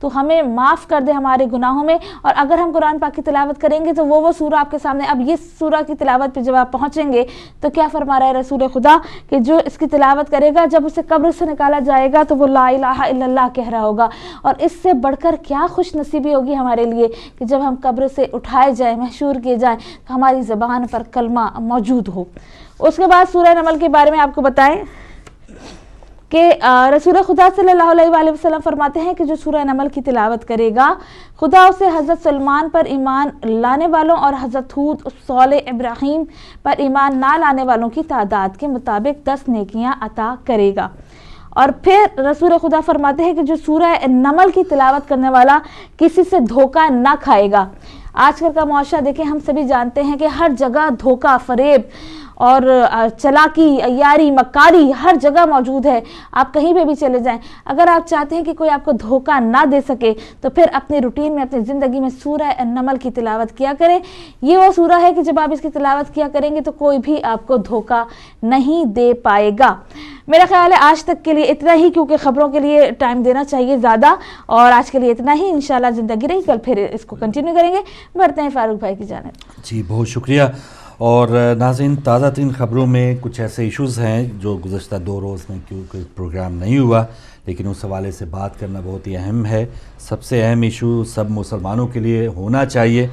تو ہمیں معاف کر دے ہمارے گناہوں میں. اور اگر ہم قرآن پاک کی تلاوت کریں گے تو وہ سورہ آپ کے سامنے, اب یہ سورہ کی تلاوت پہ جب آپ پہنچیں گے تو کیا فرما رہا ہے رسول خدا کہ جو اس کی تلاوت کرے گا جب اسے قبر سے نکالا جائے گا تو وہ لا الہ الا اللہ کہہ رہا ہوگا. اور اس سے بڑھ کر کیا خوش نصیبی ہوگی ہمارے لیے کہ جب ہم قبر سے اٹھائے جائیں, محشور کیے جائیں, تو ہماری زبان پر کلمہ موجود ہو. اس کے بعد سورہ نمل کے بارے میں آپ کو بتائیں کہ رسول خدا صلی اللہ علیہ وآلہ وسلم فرماتے ہیں کہ جو سورہ نمل کی تلاوت کرے گا خدا اسے حضرت سلمان پر ایمان لانے والوں اور حضرت ہود, صالح, ابراہیم پر ایمان نہ لانے والوں کی تعداد کے مطابق 10 نیکیاں عطا کرے گا. اور پھر رسول خدا فرماتے ہیں کہ جو سورہ نمل کی تلاوت کرنے والا کسی سے دھوکہ نہ کھائے گا. آج کل کا معاشرہ دیکھیں, ہم سبھی جانتے ہیں کہ ہر جگہ دھوکہ, فریب اور چلاکی, عیاری, مکاری ہر جگہ موجود ہے. آپ کہیں پہ بھی چلے جائیں, اگر آپ چاہتے ہیں کہ کوئی آپ کو دھوکہ نہ دے سکے تو پھر اپنے روٹین میں, اپنی زندگی میں سورہ نمل کی تلاوت کیا کریں. یہ وہ سورہ ہے کہ جب آپ اس کی تلاوت کیا کریں گے تو کوئی بھی آپ کو دھوکہ نہیں دے پائے گا. میرا خیال ہے آج تک کے لیے اتنا ہی, کیونکہ خبروں کے لیے ٹائم دینا چاہیے زیادہ, اور آج کے لیے اتنا ہی. انشاءاللہ زندگی رہی کل پھر اس کو کنٹینیو کریں گے. بڑھتے ہیں فاروق بھائی کی جانب. جی بہت شکریہ. اور ناظرین, تازہ ترین خبروں میں کچھ ایسے ایشوز ہیں جو گزشتہ 2 روز میں کیونکہ پروگرام نہیں ہوا, لیکن اس حوالے سے بات کرنا بہت ہی اہم ہے. سب سے اہم ایشو سب مسلمانوں کے لیے ہونا چاہیے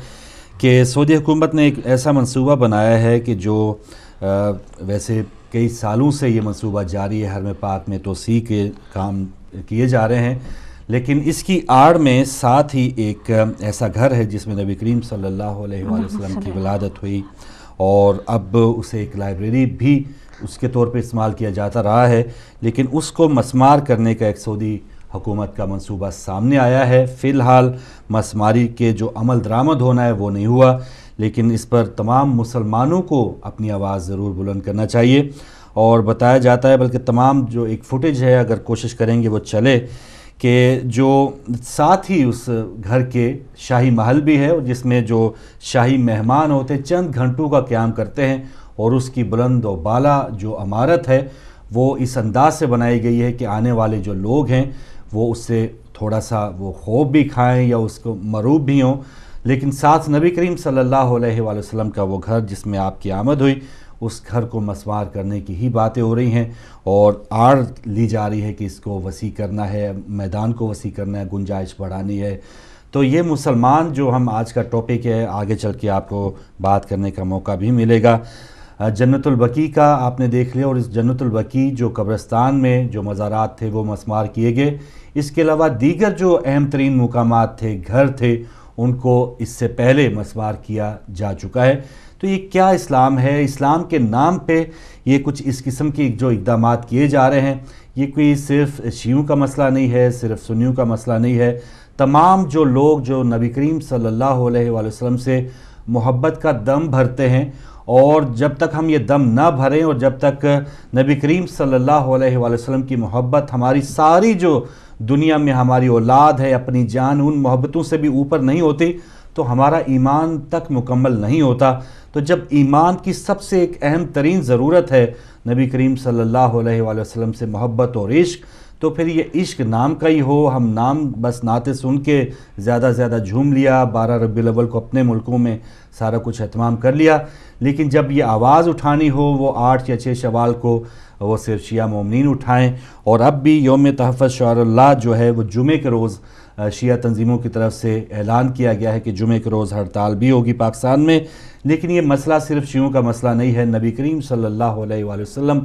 کہ سعودی حکومت نے ایک ایسا منصوبہ بنایا ہے کہ جو ویسے کئی سالوں سے یہ منصوبہ جاری ہے, حرم پاک میں توسیع کے کام کیے جا رہے ہیں, لیکن اس کی آڑ میں ساتھ ہی ایک ایسا گھر ہے جس میں نبی کریم صلی اللہ علیہ وآلہ وسلم کی ولادت ہوئی, اور اب اسے ایک لائبریری بھی اس کے طور پہ استعمال کیا جاتا رہا ہے. لیکن اس کو مسمار کرنے کا ایک سعودی حکومت کا منصوبہ سامنے آیا ہے. فی الحال مسماری کے جو عمل درآمد ہونا ہے وہ نہیں ہوا, لیکن اس پر تمام مسلمانوں کو اپنی آواز ضرور بلند کرنا چاہیے. اور بتایا جاتا ہے, بلکہ تمام جو ایک فوٹیج ہے اگر کوشش کریں گے وہ چلے, کہ جو ساتھ ہی اس گھر کے شاہی محل بھی ہے, اور جس میں جو شاہی مہمان ہوتے چند گھنٹوں کا قیام کرتے ہیں, اور اس کی بلند و بالا جو عمارت ہے وہ اس انداز سے بنائی گئی ہے کہ آنے والے جو لوگ ہیں وہ اس سے تھوڑا سا وہ خوف بھی کھائیں یا اس کو مروب بھی ہوں. لیکن ساتھ نبی کریم صلی اللہ علیہ وآلہ وسلم کا وہ گھر جس میں آپ کی آمد ہوئی, اس گھر کو مسمار کرنے کی ہی باتیں ہو رہی ہیں, اور آڑ لی جا رہی ہے کہ اس کو وسیع کرنا ہے, میدان کو وسیع کرنا ہے, گنجائش بڑھانی ہے. تو یہ مسلمان جو ہم آج کا ٹاپک ہے, آگے چل کے آپ کو بات کرنے کا موقع بھی ملے گا. جنت البقیع کا آپ نے دیکھ لیا, اور اس جنت البقیع جو قبرستان میں جو مزارات تھے وہ مسمار کیے گئے. اس کے علاوہ دیگر جو اہم ترین مقامات تھے, گھر تھے, ان کو اس سے پہلے مسمار کیا جا چکا ہے. تو یہ کیا اسلام ہے؟ اسلام کے نام پہ یہ کچھ اس قسم کی جو اقدامات کیے جا رہے ہیں, یہ کوئی صرف شیعوں کا مسئلہ نہیں ہے, صرف سنیوں کا مسئلہ نہیں ہے. تمام جو لوگ جو نبی کریم صلی اللہ علیہ وآلہ وسلم سے محبت کا دم بھرتے ہیں, اور جب تک ہم یہ دم نہ بھریں اور جب تک نبی کریم صلی اللہ علیہ وآلہ وسلم کی محبت ہماری ساری جو دنیا میں ہماری اولاد ہے, اپنی جان, ان محبتوں سے بھی اوپر نہیں ہوتی, تو ہمارا ایمان تک مکمل نہیں ہوتا. تو جب ایمان کی سب سے ایک اہم ترین ضرورت ہے نبی کریم صلی اللہ علیہ وآلہ وسلم سے محبت اور عشق, تو پھر یہ عشق نام کا ہی ہو. ہم نام بس نعتیں سن کے زیادہ زیادہ جھوم لیا, 12 ربیع الاول کو اپنے ملکوں میں سارا کچھ اہتمام کر لیا, لیکن جب یہ آواز اٹھانی ہو وہ 8 یا 6 شوال کو وہ صرف شیعہ مومنین اٹھائیں. اور اب بھی یوم تحفظ شعار اللہ جو ہے وہ جمعے کے روز شیعہ تنظیموں کی طرف سے اعلان کیا گیا ہے کہ جمعے کے روز ہڑتال بھی ہوگی پاکستان میں. لیکن یہ مسئلہ صرف شیعوں کا مسئلہ نہیں ہے. نبی کریم صلی اللہ علیہ وآلہ وسلم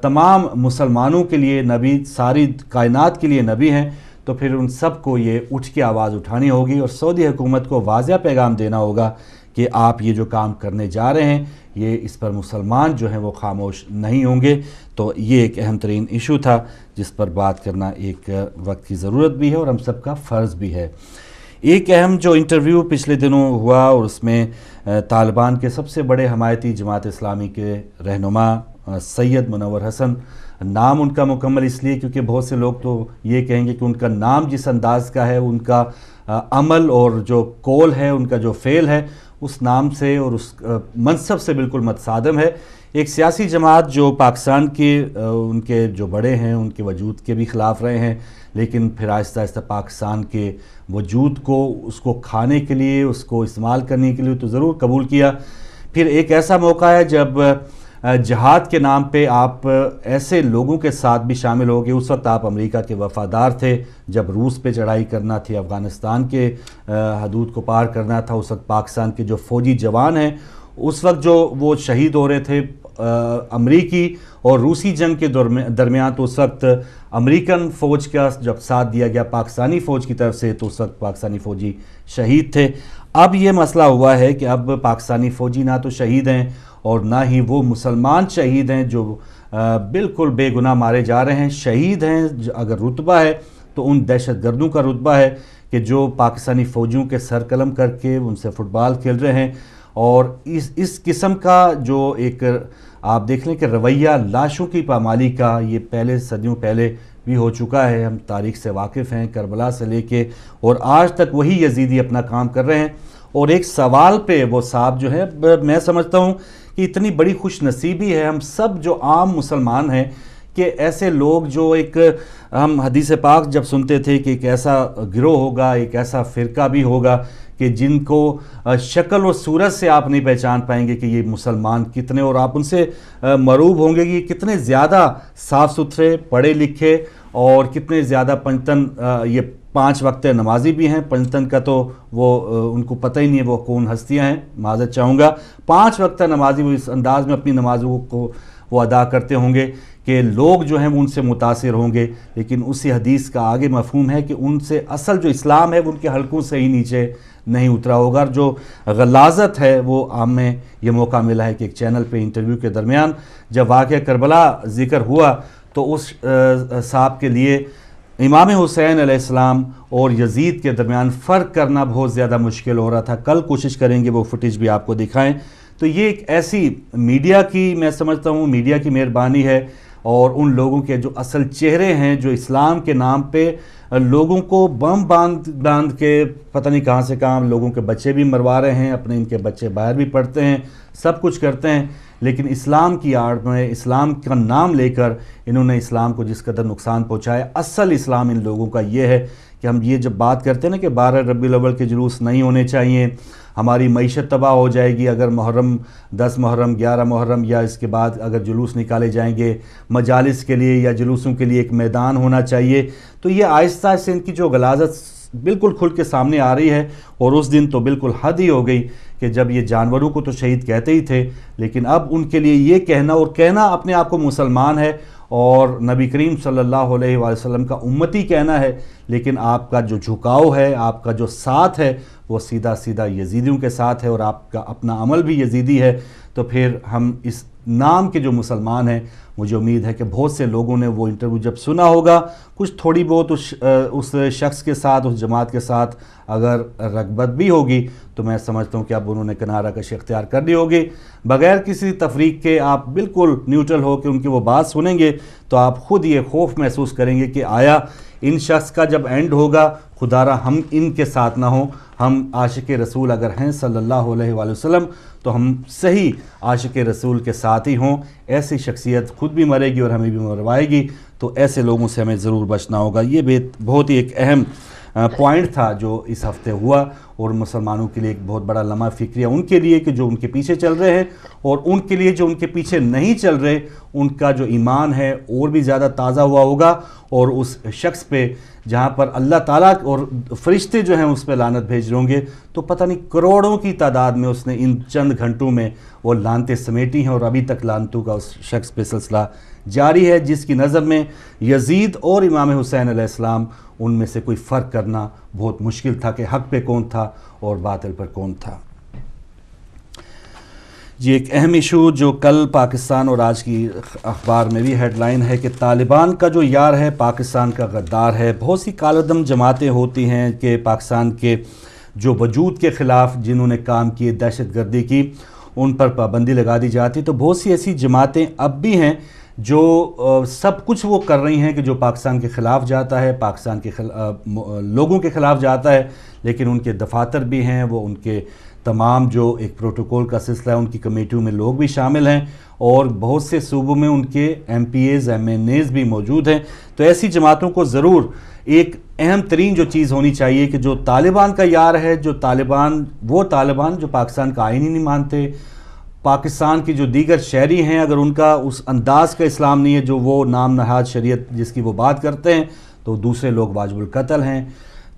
تمام مسلمانوں کے لیے نبی, ساری کائنات کے لیے نبی ہیں. تو پھر ان سب کو یہ اٹھ کے آواز اٹھانی ہوگی, اور سعودی حکومت کو واضح پیغام دینا ہوگا کہ آپ یہ جو کام کرنے جا رہے ہیں یہ اس پر مسلمان جو ہیں وہ خاموش نہیں ہوں گے. تو یہ ایک اہم ترین ایشو تھا جس پر بات کرنا ایک وقت کی ضرورت بھی ہے اور ہم سب کا فرض بھی ہے. ایک اہم جو انٹرویو پچھلے دنوں ہوا, اور اس میں طالبان کے سب سے بڑے حمایتی جماعت اسلامی کے رہنما سید منور حسن, نام ان کا مکمل اس لیے کیونکہ بہت سے لوگ تو یہ کہیں گے کہ ان کا نام جس انداز کا ہے, ان کا عمل اور جو قول ہے, ان کا جو فعل ہے, اس نام سے اور اس منصب سے بالکل متصادم ہے. ایک سیاسی جماعت جو پاکستان کے ان کے جو بڑے ہیں ان کے وجود کے بھی خلاف رہے ہیں، لیکن پھر آہستہ آہستہ پاکستان کے وجود کو، اس کو کھانے کے لیے، اس کو استعمال کرنے کے لیے تو ضرور قبول کیا۔ پھر ایک ایسا موقع ہے جب جہاد کے نام پہ آپ ایسے لوگوں کے ساتھ بھی شامل ہو گئے۔ اس وقت آپ امریکہ کے وفادار تھے، جب روس پہ چڑھائی کرنا تھی، افغانستان کے حدود کو پار کرنا تھا، اس وقت پاکستان کے جو فوجی جوان ہیں اس وقت جو وہ شہید ہو رہے تھے امریکی اور روسی جنگ کے درمیان، تو اس وقت امریکن فوج کا جب ساتھ دیا گیا پاکستانی فوج کی طرف سے، تو اس وقت پاکستانی فوجی شہید تھے۔ اب یہ مسئلہ ہوا ہے کہ اب پاکستانی فوجی نہ تو شہید ہیں اور نہ ہی وہ مسلمان شہید ہیں جو بالکل بے گناہ مارے جا رہے ہیں۔ شہید ہیں اگر رتبہ ہے تو ان دہشت گردوں کا رتبہ ہے کہ جو پاکستانی فوجیوں کے سر قلم کر کے ان سے فٹ بال کھیل رہے ہیں، اور اس قسم کا جو ایک آپ دیکھ لیں کہ رویہ لاشوں کی پامالی کا، یہ پہلے صدیوں پہلے بھی ہو چکا ہے۔ ہم تاریخ سے واقف ہیں، کربلا سے لے کے، اور آج تک وہی یزیدی اپنا کام کر رہے ہیں۔ اور ایک سوال پہ وہ صاحب جو ہے، میں سمجھتا ہوں کہ اتنی بڑی خوش نصیبی ہے ہم سب جو عام مسلمان ہیں کہ ایسے لوگ جو ایک ہم حدیث پاک جب سنتے تھے کہ ایک ایسا گروہ ہوگا، ایک ایسا فرقہ بھی ہوگا کہ جن کو شکل و صورت سے آپ نہیں پہچان پائیں گے کہ یہ مسلمان کتنے، اور آپ ان سے مرعوب ہوں گے کہ یہ کتنے زیادہ صاف ستھرے، پڑھے لکھے، اور کتنے زیادہ پنجتن، یہ 5 وقت نمازی بھی ہیں۔ پنجتن کا تو وہ ان کو پتہ ہی نہیں ہے وہ کون ہستیاں ہیں، معذرت چاہوں گا۔ 5 وقت نمازی وہ اس انداز میں اپنی نمازوں کو وہ ادا کرتے ہوں گے کہ لوگ جو ہیں وہ ان سے متاثر ہوں گے، لیکن اسی حدیث کا آگے مفہوم ہے کہ ان سے اصل جو اسلام ہے وہ ان کے حلقوں سے ہی نیچے نہیں اترا ہوگا۔ اور جو غلاظت ہے وہ عام میں یہ موقع ملا ہے کہ ایک چینل پہ انٹرویو کے درمیان جب واقعہ کربلا ذکر ہوا تو اس صاحب کے لیے امام حسین علیہ السلام اور یزید کے درمیان فرق کرنا بہت زیادہ مشکل ہو رہا تھا۔ کل کوشش کریں گے وہ فوٹیج بھی آپ کو دکھائیں۔ تو یہ ایک ایسی میڈیا کی، میں سمجھتا ہوں میڈیا کی مہربانی ہے، اور ان لوگوں کے جو اصل چہرے ہیں جو اسلام کے نام پہ لوگوں کو بم باندھ کے پتہ نہیں کہاں سے کہاں لوگوں کے بچے بھی مروا رہے ہیں، اپنے ان کے بچے باہر بھی پڑھتے ہیں، سب کچھ کرتے ہیں، لیکن اسلام کی آڑ میں اسلام کا نام لے کر انہوں نے اسلام کو جس قدر نقصان پہنچایا۔ اصل اسلام ان لوگوں کا یہ ہے کہ ہم یہ جب بات کرتے ہیں نا کہ 12 ربیع الاول کے جلوس نہیں ہونے چاہیے، ہماری معیشت تباہ ہو جائے گی اگر محرم 10 محرم 11 محرم یا اس کے بعد اگر جلوس نکالے جائیں گے، مجالس کے لیے یا جلوسوں کے لیے ایک میدان ہونا چاہیے، تو یہ آہستہ آہستہ ان کی جو غلاظت بالکل کھل کے سامنے آ رہی ہے۔ اور اس دن تو بالکل حد ہی ہو گئی کہ جب یہ جانوروں کو تو شہید کہتے ہی تھے، لیکن اب ان کے لیے یہ کہنا اور کہنا اپنے آپ کو مسلمان ہے اور نبی کریم صلی اللہ علیہ وآلہ وسلم کا امتی کہنا ہے، لیکن آپ کا جو جھکاؤ ہے، آپ کا جو ساتھ ہے وہ سیدھا سیدھا یزیدیوں کے ساتھ ہے، اور آپ کا اپنا عمل بھی یزیدی ہے، تو پھر ہم اس نام کے جو مسلمان ہیں، مجھے امید ہے کہ بہت سے لوگوں نے وہ انٹرویو جب سنا ہوگا، کچھ تھوڑی بہت اس شخص کے ساتھ، اس جماعت کے ساتھ اگر رغبت بھی ہوگی تو میں سمجھتا ہوں کہ اب انہوں نے کنارہ کشی اختیار کر لی ہوگی۔ بغیر کسی تفریق کے آپ بالکل نیوٹرل ہو کے ان کی وہ بات سنیں گے تو آپ خود یہ خوف محسوس کریں گے کہ آیا ان شخص کا جب اینڈ ہوگا خدا را ہم ان کے ساتھ نہ ہوں، ہم عاشق رسول اگر ہیں صلی اللہ علیہ وآلہ وسلم تو ہم صحیح عاشق رسول کے ساتھ ہی ہوں۔ ایسی شخصیت خود بھی مرے گی اور ہمیں بھی مروائے گی، تو ایسے لوگوں سے ہمیں ضرور بچنا ہوگا۔ یہ بہت ہی ایک اہم پوائنٹ تھا جو اس ہفتے ہوا، اور مسلمانوں کے لیے ایک بہت بڑا لمحہ فکریہ ان کے لیے کہ جو ان کے پیچھے چل رہے ہیں، اور ان کے لیے جو ان کے پیچھے نہیں چل رہے، ان کا جو ایمان ہے اور بھی زیادہ تازہ ہوا ہوگا، اور اس شخص پہ جہاں پر اللہ تعالیٰ اور فرشتے جو ہیں اس پہ لعنت بھیج رہے ہوں گے، تو پتہ نہیں کروڑوں کی تعداد میں اس نے ان چند گھنٹوں میں وہ لعنتیں سمیٹی ہیں، اور ابھی تک لعنتوں کا اس شخص پہ سلسلہ جاری ہے، جس کی نظر میں یزید اور امام حسین علیہ السلام ان میں سے کوئی فرق کرنا بہت مشکل تھا کہ حق پہ کون تھا اور باطل پر کون تھا۔ جی، ایک اہم ایشو جو کل پاکستان اور آج کی اخبار میں بھی ہیڈ لائن ہے کہ طالبان کا جو یار ہے پاکستان کا غدار ہے۔ بہت سی کالعدم جماعتیں ہوتی ہیں کہ پاکستان کے جو وجود کے خلاف جنہوں نے کام کیے، دہشت گردی کی، ان پر پابندی لگا دی جاتی، تو بہت سی ایسی جماعتیں اب بھی ہیں جو سب کچھ وہ کر رہی ہیں کہ جو پاکستان کے خلاف جاتا ہے، پاکستان کے لوگوں کے خلاف جاتا ہے، لیکن ان کے دفاتر بھی ہیں، وہ ان کے تمام جو ایک پروٹوکول کا سلسلہ ہے ان کی کمیٹیوں میں لوگ بھی شامل ہیں، اور بہت سے صوبوں میں ان کے M P As M N As بھی موجود ہیں۔ تو ایسی جماعتوں کو ضرور ایک اہم ترین جو چیز ہونی چاہیے کہ جو طالبان کا یار ہے، جو وہ طالبان جو پاکستان کا آئین ہی نہیں مانتے، پاکستان کی جو دیگر شہری ہیں اگر ان کا اس انداز کا اسلام نہیں ہے جو وہ نام نہاد شریعت جس کی وہ بات کرتے ہیں، تو دوسرے لوگ واجب القتل ہیں۔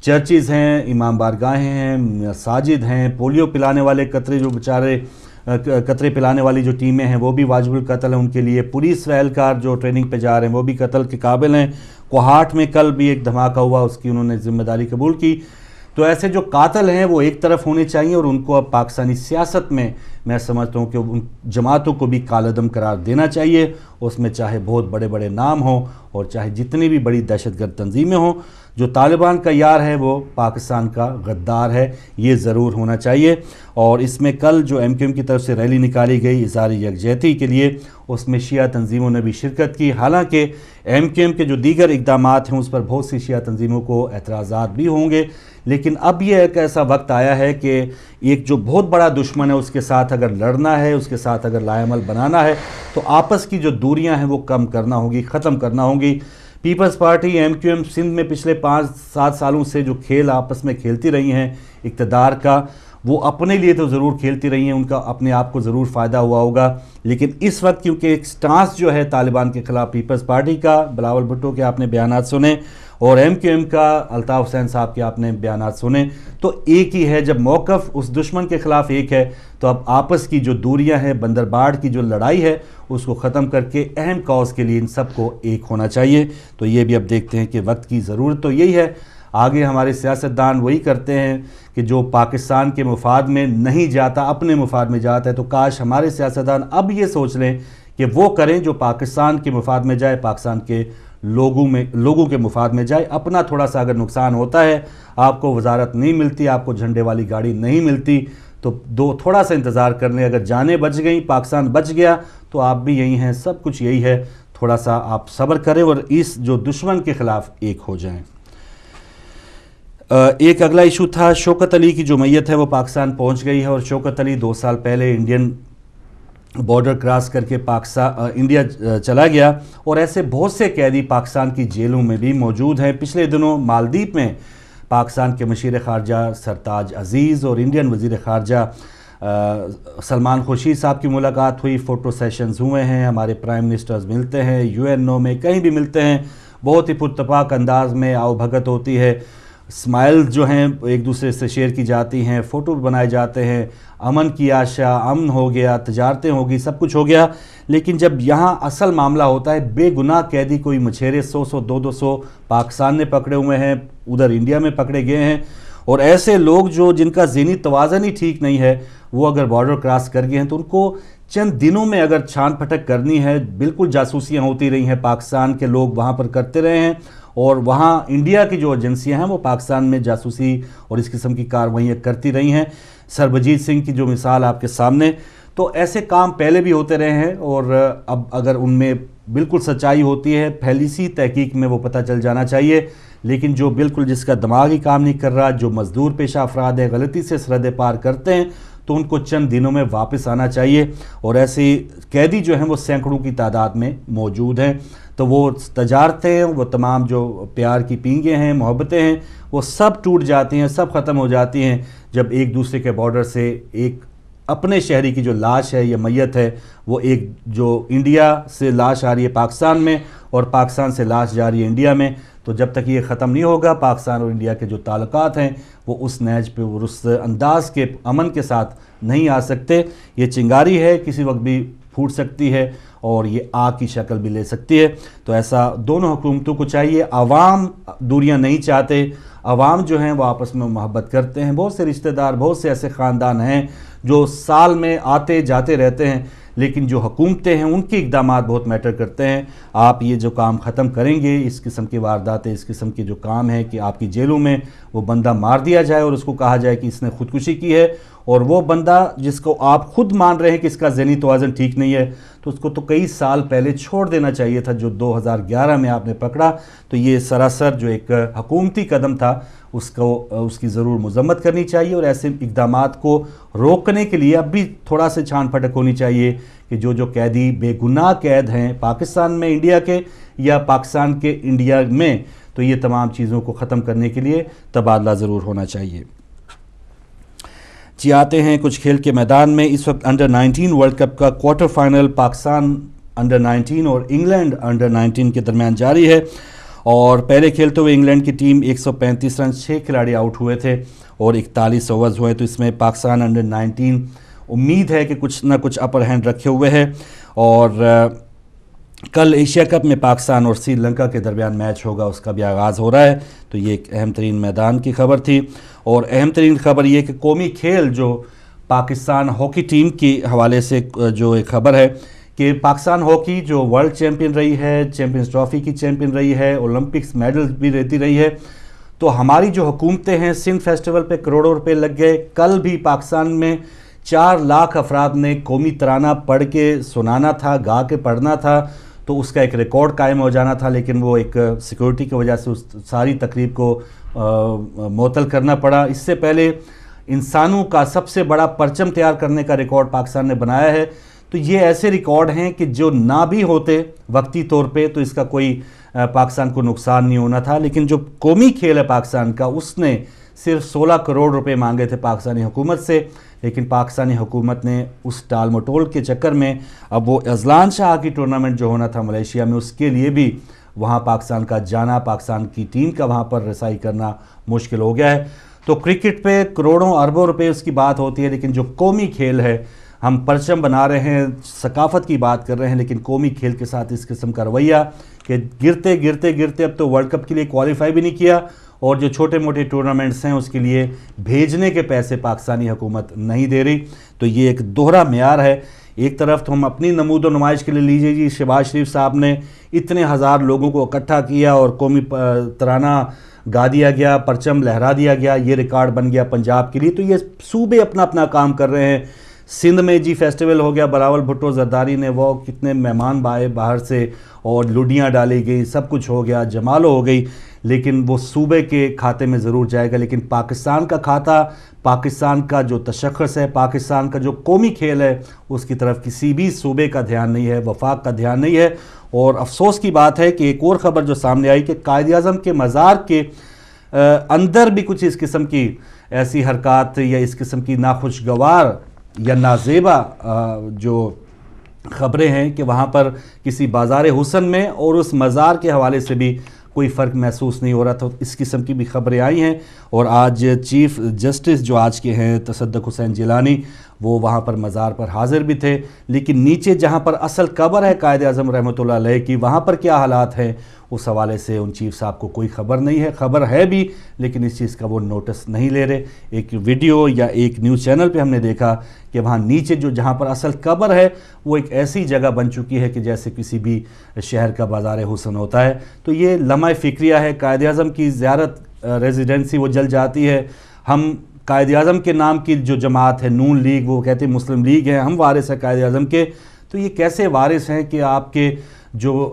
چرچز ہیں، امام بارگاہیں ہیں، مساجد ہیں، پولیو پلانے والے قطرے پلانے والی جو ٹیمیں ہیں وہ بھی واجب القتل ہیں ان کے لیے۔ پولیس اہلکار جو ٹریننگ پہ جا رہے ہیں وہ بھی قتل کے قابل ہیں۔ کوہاٹ میں کل بھی ایک دھماکہ ہوا، اس کی انہوں نے ذمہ داری قبول کی۔ تو ایسے جو قاتل ہیں وہ ایک طرف ہونے چاہیے، اور ان کو اب پاکستانی سیاست میں سمجھتا ہوں کہ ان جماعتوں کو بھی کالعدم قرار دینا چاہیے، اس میں چاہے بہت بڑے بڑے نام ہوں اور چاہے جتنی بھی بڑی دہشت گرد تنظیمیں ہوں۔ جو طالبان کا یار ہے وہ پاکستان کا غدار ہے، یہ ضرور ہونا چاہیے۔ اور اس میں کل جو ایم کیو ایم کی طرف سے ریلی نکالی گئی اظہار یکجہتی کے لیے، اس میں شیعہ تنظیموں نے بھی شرکت کی۔ حالانکہ ایم کیو ایم کے جو دیگر اقدامات ہیں اس پر بہت سی شیعہ تنظیموں کو اعتراضات بھی ہوں گے، لیکن اب یہ ایک ایسا وقت آیا ہے کہ ایک جو بہت بڑا دشمن ہے اس کے ساتھ اگر لڑنا ہے، اس کے ساتھ اگر لائے عمل بنانا ہے، تو آپس کی جو دوریاں ہیں وہ کم کرنا ہوگی، ختم کرنا ہوگی۔ Peoples Party M Q M Sindh میں پچھلے 5-7 سالوں سے جو کھیل آپس میں کھیلتی رہی ہیں اقتدار کا، وہ اپنے لیے تو ضرور کھیلتی رہی ہیں، ان کا اپنے آپ کو ضرور فائدہ ہوا ہوگا، لیکن اس وقت کیونکہ ایک سٹانس جو ہے طالبان کے خلاف پیپلز پارٹی کا، بلاول بھٹو کے آپ نے بیانات سنے، اور ایم کیو ایم کا الطاف حسین صاحب کے آپ نے بیانات سنے، تو ایک ہی ہے۔ جب موقف اس دشمن کے خلاف ایک ہے تو اب آپس کی جو دوریاں ہیں، بندرباڑ کی جو لڑائی ہے، اس کو ختم کر کے اہم کاز کے لیے ان سب کو ایک ہونا چاہیے۔ تو یہ بھی اب دیکھتے ہیں کہ وقت کی ضرورت تو یہی ہے۔ آگے ہمارے سیاستدان وہی کرتے ہیں کہ جو پاکستان کے مفاد میں نہیں جاتا اپنے مفاد میں جاتا ہے، تو کاش ہمارے سیاستدان اب یہ سوچ لیں کہ وہ کریں جو پاکستان کے مفاد میں جائے، پاکستان کے لوگوں کے مفاد میں جائے۔ اپنا تھوڑا سا اگر نقصان ہوتا ہے، آپ کو وزارت نہیں ملتی، آپ کو جھنڈے والی گاڑی نہیں ملتی، تو تھوڑا سا انتظار کر لیں۔ اگر جانیں بچ گئیں، پاکستان بچ گیا، تو آپ بھی یہی ہیں، سب کچھ یہی ہے۔ تھوڑا سا آپ صبر کریں اور اس جو دشمن کے خلاف ایک ہو جائیں۔ ایک اگلا ایشو تھا شوکت علی کی جو میت ہے وہ پاکستان پہنچ گئی ہے، اور شوکت علی 2 سال پہلے انڈین بارڈر کراس کر کے انڈیا چلا گیا، اور ایسے بہت سے قیدی پاکستان کی جیلوں میں بھی موجود ہیں۔ پچھلے دنوں مالدیپ میں پاکستان کے مشیر خارجہ سرتاج عزیز اور انڈین وزیر خارجہ سلمان خورشید صاحب کی ملاقات ہوئی، فوٹو سیشنز ہوئے ہیں، ہمارے پرائم منسٹرز ملتے ہیں، یو این او میں کہیں بھی ملتے ہیں، بہت ہی پرتپاک انداز میں آؤ بھگت ہوتی ہے، اسمائل جو ہیں ایک دوسرے سے شیئر کی جاتی ہیں، فوٹو بنائے جاتے ہیں، امن کی آشا، امن ہو گیا، تجارتیں ہو گئی، سب کچھ ہو گیا۔ لیکن جب یہاں اصل معاملہ ہوتا ہے، بے گناہ قیدی کوئی مچھیرے 100 200 پاکستان نے پکڑے ہوئے ہیں، ادھر انڈیا میں پکڑے گئے ہیں، اور ایسے لوگ جن کا ذہنی توازن ہی ٹھیک نہیں ہے، وہ اگر بارڈر کراس کر گئے ہیں تو ان کو چند دنوں میں اگر چھان پھٹک کرنی ہے، بالکل جاسوسیاں ہوتی رہی ہیں، پاکستان کے لوگ وہاں پر کرتے رہے ہیں، اور وہاں انڈیا کی جو ایجنسیاں ہیں وہ پاکستان میں جاسوسی اور اس قسم کی کارروائیاں کرتی رہی ہیں۔ سربجیت سنگھ کی جو مثال آپ کے سامنے، تو ایسے کام پہلے بھی ہوتے رہے ہیں، اور اب اگر ان میں بالکل سچائی ہوتی ہے، پہلی سی تحقیق میں وہ پتہ چل جانا چاہیے، لیکن جو بالکل جس کا دماغ ہی کام نہیں کر رہا، جو مزدور پیشہ افراد ہیں، غلطی سے سرحدیں پار کرتے ہیں، تو ان کو چند دنوں میں واپس آنا چاہیے۔ اور ایسے قیدی جو ہیں وہ سینکڑوں کی تعداد میں موجود ہیں، تو وہ تجارتیں، وہ تمام جو پیار کی پینگیں ہیں، محبتیں ہیں، وہ سب ٹوٹ جاتی ہیں، سب ختم ہو جاتی ہیں جب ایک دوسرے کے بارڈر سے ایک اپنے شہری کی جو لاش ہے یا میت ہے، وہ ایک جو انڈیا سے لاش آ رہی ہے پاکستان میں، اور پاکستان سے لاش جا رہی ہے انڈیا میں، تو جب تک یہ ختم نہیں ہوگا، پاکستان اور انڈیا کے جو تعلقات ہیں وہ اس نہج پہ اور اس انداز کے امن کے ساتھ نہیں آ سکتے۔ یہ چنگاری ہے، کسی وقت بھی پھوٹ سکتی ہے، اور یہ آگ کی شکل بھی لے سکتی ہے۔ تو ایسا دونوں حکومتوں کو چاہیے۔ عوام دوریاں نہیں چاہتے، عوام جو ہیں وہ آپس میں محبت کرتے ہیں۔ بہت سے رشتہ دار، بہت سے ایسے خاندان ہیں جو سال میں آتے جاتے رہتے ہیں، لیکن جو حکومتیں ہیں ان کے اقدامات بہت میٹر کرتے ہیں۔ آپ یہ جو کام ختم کریں گے، اس قسم کی وارداتیں، اس قسم کے جو کام ہیں کہ آپ کی جیلوں میں وہ بندہ مار دیا جائے اور اس کو کہا جائے کہ اس نے خودکشی کی ہے، اور وہ بندہ جس کو آپ خود مان رہے ہیں کہ اس کا ذہنی توازن ٹھیک نہیں ہے تو اس کو تو کئی سال پہلے چھوڑ دینا چاہیے تھا، جو 2011 میں آپ نے پکڑا۔ تو یہ سراسر جو ایک حکومتی قدم تھا اس کی ضرور مذمت کرنی چاہیے، اور ایسے اقدامات کو روکنے کے لیے اب بھی تھوڑا سے چھان پھٹک ہونی چاہیے کہ جو قیدی بے گناہ قید ہیں پاکستان میں انڈیا کے یا پاکستان کے انڈیا میں، تو یہ تمام چیزوں کو ختم کرنے کے لیے تبادلہ ضرور ہونا چاہیے۔ جی آتے ہیں کچھ کھیل کے میدان میں۔ اس وقت انڈر 19 ورلڈ کپ کا کوارٹر فائنل پاکستان انڈر 19 اور انگلینڈ انڈر 19 کے درمیان جاری ہے، اور پہلے کھیلتے ہوئے انگلینڈ کی ٹیم 135 رن 6 کھلاڑی آؤٹ ہوئے تھے اور 41 اوورز ہوئے، تو اس میں پاکستان انڈر 19 امید ہے کہ کچھ نہ کچھ اپر ہینڈ رکھے ہوئے ہے، اور کل ایشیا کپ میں پاکستان اور سری لنکا کے درمیان میچ ہوگا، اس کا بھی آغاز ہو رہا ہے۔ تو یہ ایک اہم ترین میدان کی خبر تھی، اور اہم ترین خبر یہ کہ قومی کھیل جو پاکستان ہاکی ٹیم کے حوالے سے جو ایک خبر ہے کہ پاکستان ہاکی جو ورلڈ چیمپئن رہی ہے، چیمپئنز ٹرافی کی چیمپئن رہی ہے، اولمپکس میڈل بھی رہتی رہی ہے، تو ہماری جو حکومتیں ہیں سندھ فیسٹیول پہ کروڑوں روپے لگ گئے۔ کل بھی پاکستان میں 4 لاکھ افراد نے قومی ترانہ پڑھ کے سنانا تھا، گا کے پڑھنا تھا، تو اس کا ایک ریکارڈ قائم ہو جانا تھا، لیکن وہ ایک سیکورٹی کی وجہ سے اس ساری تقریب کو معطل کرنا پڑا۔ اس سے پہلے انسانوں کا سب سے بڑا پرچم تیار کرنے کا ریکارڈ پاکستان نے بنایا ہے، تو یہ ایسے ریکارڈ ہیں کہ جو نہ بھی ہوتے وقتی طور پہ تو اس کا کوئی پاکستان کو نقصان نہیں ہونا تھا، لیکن جو قومی کھیل ہے پاکستان کا اس نے صرف 16 کروڑ روپے مانگے تھے پاکستانی حکومت سے، لیکن پاکستانی حکومت نے اس ٹال مٹول کے چکر میں اب وہ اذلان شاہ کی ٹورنامنٹ جو ہونا تھا ملیشیا میں، اس کے لیے بھی وہاں پاکستان کا جانا، پاکستان کی ٹیم کا وہاں پر رسائی کرنا مشکل ہو گیا ہے۔ تو کرکٹ پہ کروڑوں اربوں روپے اس کی بات ہوتی ہے، لیکن جو قومی کھیل ہے، ہم پرچم بنا رہے ہیں، ثقافت کی بات کر رہے ہیں، لیکن قومی کھیل کے ساتھ اس قسم کا رویہ کہ گرتے اب تو ورلڈ کپ کے لیے کوالیفائی بھی نہیں کیا، اور جو چھوٹے موٹے ٹورنامنٹس ہیں اس کے لیے بھیجنے کے پیسے پاکستانی حکومت نہیں دے رہی، تو یہ ایک دوہرا معیار ہے۔ ایک طرف تو ہم اپنی نمود و نمائش کے لیے لیجیے جی، شہباز شریف صاحب نے اتنے ہزار لوگوں کو اکٹھا کیا اور قومی ترانہ گا دیا گیا، پرچم لہرا دیا گیا، یہ ریکارڈ بن گیا پنجاب کے لیے، تو یہ صوبے اپنا اپنا کام کر رہے ہیں۔ سندھ میں جی فیسٹیول ہو گیا، بلاول بھٹو زرداری نے وہ کتنے مہمان آئے باہر سے اور لڈیاں ڈالی گئی، سب کچھ ہو گیا، جمالو ہو گئی، لیکن وہ صوبے کے کھاتے میں ضرور جائے گا، لیکن پاکستان کا کھاتا، پاکستان کا جو تشخص ہے، پاکستان کا جو قومی کھیل ہے، اس کی طرف کسی بھی صوبے کا دھیان نہیں ہے، وفاق کا دھیان نہیں ہے۔ اور افسوس کی بات ہے کہ ایک اور خبر جو سامنے آئی کہ قائد اعظم کے مزار کے اندر بھی کچھ اس قسم کی ایسی حرکات یا اس قسم کی ناخوشگوار یا نازیبا جو خبریں ہیں کہ وہاں پر کسی بازار حسن میں اور اس مزار کے حوالے سے بھی کوئی فرق محسوس نہیں ہو رہا تھا، اس قسم کی بھی خبریں آئی ہیں۔ اور آج چیف جسٹس جو آج کے ہیں تصدق حسین جیلانی، وہ وہاں پر مزار پر حاضر بھی تھے، لیکن نیچے جہاں پر اصل قبر ہے قائد اعظم رحمۃ اللہ علیہ کی، وہاں پر کیا حالات ہیں اس حوالے سے ان چیف صاحب کو کوئی خبر نہیں ہے، خبر ہے بھی لیکن اس چیز کا وہ نوٹس نہیں لے رہے۔ ایک ویڈیو یا ایک نیوز چینل پہ ہم نے دیکھا کہ وہاں نیچے جو جہاں پر اصل قبر ہے وہ ایک ایسی جگہ بن چکی ہے کہ جیسے کسی بھی شہر کا بازار حسن ہوتا ہے۔ تو یہ لمحہ فکریہ ہے، قائد اعظم کی زیارت ریزیڈنسی وہ جل جاتی ہے۔ ہم قائد اعظم کے نام کی جو جماعت ہے نون لیگ، وہ کہتے ہیں مسلم لیگ ہے، ہم وارث ہیں قائد اعظم کے، تو یہ کیسے وارث ہیں کہ آپ کے جو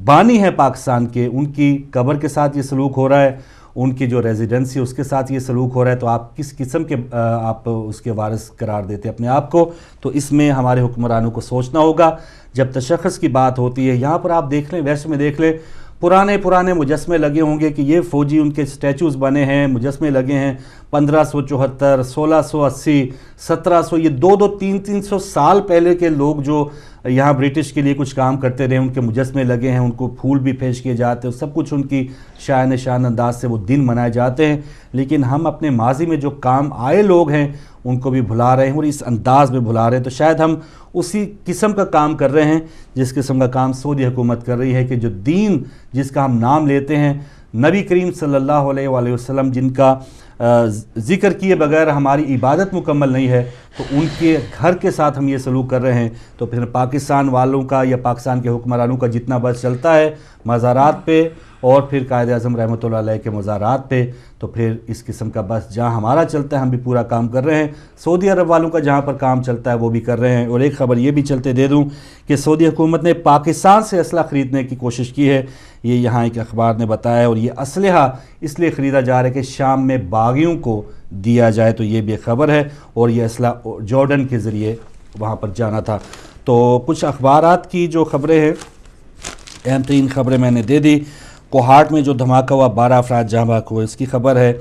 بانی ہیں پاکستان کے، ان کی قبر کے ساتھ یہ سلوک ہو رہا ہے، ان کی جو ریزیڈنسی اس کے ساتھ یہ سلوک ہو رہا ہے، تو آپ کس قسم کے آپ اس کے وارث قرار دیتے اپنے آپ کو؟ تو اس میں ہمارے حکمرانوں کو سوچنا ہوگا۔ جب تشخص کی بات ہوتی ہے، یہاں پر آپ دیکھ لیں، ویسٹ میں دیکھ لیں، پرانے مجسمے لگے ہوں گے کہ یہ فوجی ان کے سٹیچوز بنے ہیں، مجسمے لگے ہیں 1574 1680 1700، یہ 300 سال پہلے کے لوگ جو یہاں برٹش کے لیے کچھ کام کرتے رہے، ان کے مجسمے لگے ہیں، ان کو پھول بھی پیش کیے جاتے ہیں، سب کچھ ان کی شان انداز سے وہ دن منائے جاتے ہیں، لیکن ہم اپنے ماضی میں جو کام آئے لوگ ہیں ان کو بھی بھلا رہے ہیں اور اس انداز میں بھلا رہے ہیں۔ تو شاید ہم اسی قسم کا کام کر رہے ہیں جس قسم کا کام سعودی حکومت کر رہی ہے کہ جو دین جس کا ہم نام لیتے ہیں، نبی کریم صلی اللہ علیہ وآلہ وسلم جن کا ذکر کیے بغیر ہماری عبادت مکمل نہیں ہے، تو ان کے گھر کے ساتھ ہم یہ سلوک کر رہے ہیں، تو پھر پاکستان والوں کا یا پاکستان کے حکمرانوں کا جتنا بس چلتا ہے مزارات پہ اور پھر قائد اعظم رحمۃ اللہ علیہ کے مزارات پہ، تو پھر اس قسم کا بس جہاں ہمارا چلتا ہے ہم بھی پورا کام کر رہے ہیں، سعودی عرب والوں کا جہاں پر کام چلتا ہے وہ بھی کر رہے ہیں۔ اور ایک خبر یہ بھی چلتے دے دوں کہ سعودی حکومت نے پاکستان سے اسلحہ خریدنے کی کوشش کی ہے، یہ یہاں ایک اخبار نے بتایا ہے، اور یہ اسلحہ اس لیے خریدا جا رہا ہے کہ شام میں باغیوں کو دیا جائے، تو یہ بھی ایک خبر ہے، اور یہ اسلحہ جارڈن کے ذریعے وہاں پر جانا تھا۔ تو کچھ اخبارات کی جو خبریں ہیں، اہم ترین خبریں میں نے دے دی۔ کوہاٹ میں جو دھماکہ ہوا 12 افراد جاں بحق ہوئے، اس کی خبر ہے۔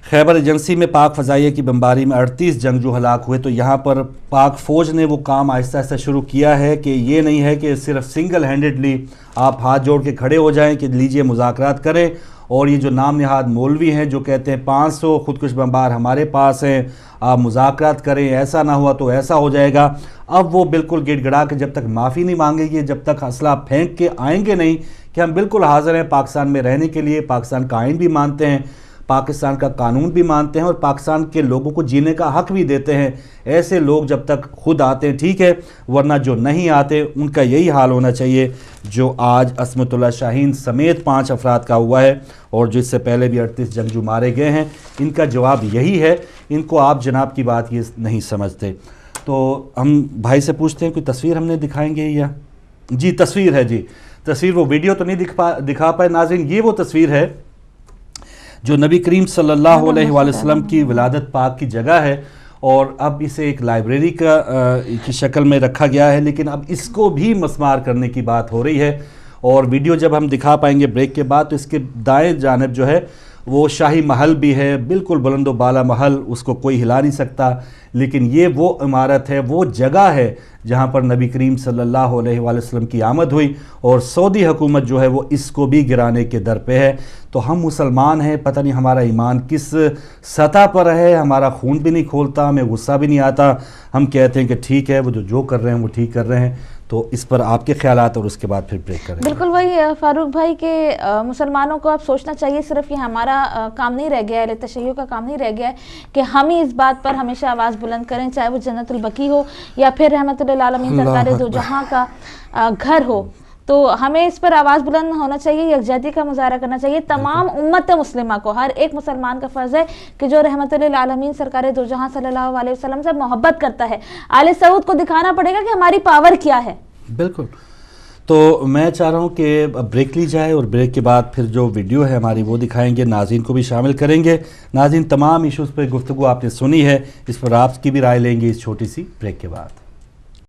خیبر ایجنسی میں پاک فضائیہ کی بمباری میں 38 جنگجو ہلاک ہوئے، تو یہاں پر پاک فوج نے وہ کام آہستہ آہستہ شروع کیا ہے کہ یہ نہیں ہے کہ صرف سنگل ہینڈڈلی آپ ہاتھ جوڑ کے کھڑے ہو جائیں کہ لیجئے مذاکرات کریں، اور یہ جو نام نہاد مولوی ہیں جو کہتے ہیں 500 خودکش بمبار ہمارے پاس ہیں، آپ مذاکرات کریں، ایسا نہ ہوا تو ایسا ہو جائے گا، اب وہ بالکل گڑ گڑا کے جب تک معافی نہیں مانگے گی، جب تک اسلحہ پھینک کے آئیں گے نہیں کہ ہم بالکل حاضر ہیں پاکستان میں رہنے کے لیے، پاکستان کا آئین بھی مانتے ہیں، پاکستان کا قانون بھی مانتے ہیں، اور پاکستان کے لوگوں کو جینے کا حق بھی دیتے ہیں، ایسے لوگ جب تک خود آتے ہیں ٹھیک ہے، ورنہ جو نہیں آتے ان کا یہی حال ہونا چاہیے جو آج عصمت اللہ شاہین سمیت 5 افراد کا ہوا ہے، اور جو اس سے پہلے بھی 38 جنگجو مارے گئے ہیں۔ ان کا جواب یہی ہے، ان کو آپ جناب کی بات یہ نہیں سمجھتے۔ تو ہم بھائی سے پوچھتے ہیں کوئی تصویر ہم نے دکھائیں گے یا جی تصویر ہے، جی تصویر، وہ ویڈیو تو نہیں دکھا پائے ناظرین، یہ وہ تصویر ہے جو نبی کریم صلی اللہ علیہ وآلہ وسلم کی ولادت پاک کی جگہ ہے، اور اب اسے ایک لائبریری کی شکل میں رکھا گیا ہے، لیکن اب اس کو بھی مسمار کرنے کی بات ہو رہی ہے، اور ویڈیو جب ہم دکھا پائیں گے بریک کے بعد تو اس کے دائیں جانب جو ہے وہ شاہی محل بھی ہے، بالکل بلند و بالا محل، اس کو کوئی ہلا نہیں سکتا، لیکن یہ وہ عمارت ہے، وہ جگہ ہے جہاں پر نبی کریم صلی اللہ علیہ وآلہ وسلم کی آمد ہوئی، اور سعودی حکومت جو ہے وہ اس کو بھی گرانے کے در پہ ہے۔ تو ہم مسلمان ہیں، پتہ نہیں ہمارا ایمان کس سطح پر ہے، ہمارا خون بھی نہیں کھولتا، ہمیں غصہ بھی نہیں آتا، ہم کہتے ہیں کہ ٹھیک ہے وہ جو کر رہے ہیں وہ ٹھیک کر رہے ہیں۔ تو اس پر آپ کے خیالات اور اس کے بعد پھر بریک کریں۔ بالکل وہی فاروق بھائی کہ مسلمانوں کو اب سوچنا چاہیے، صرف یہ ہمارا کام نہیں رہ گیا ہے، تشیع کا کام نہیں رہ گیا ہے کہ ہم ہی اس بات پر ہمیشہ آواز بلند کریں، چاہے وہ جنت البقیع ہو یا پھر رحمت للعالمین سرکار دو جہاں کا گھر ہو، تو ہمیں اس پر آواز بلند ہونا چاہیے، یکجہتی کا مظاہرہ کرنا چاہیے۔ تمام امت مسلمہ کو، ہر ایک مسلمان کا فرض ہے کہ جو رحمت للعالمین سرکار دو جہاں صلی اللہ علیہ وسلم سے محبت کرتا ہے، آل سعود کو دکھانا پڑے گا کہ ہماری پاور کیا ہے۔ بالکل، تو میں چاہ رہا ہوں کہ بریک لی جائے، اور بریک کے بعد پھر جو ویڈیو ہے ہماری وہ دکھائیں گے، ناظرین کو بھی شامل کریں گے۔ ناظرین تمام ایشوز پہ گفتگو آپ نے سنی ہے، اس پر آپ کی بھی رائے لیں گے اس چھوٹی سی بریک کے بعد۔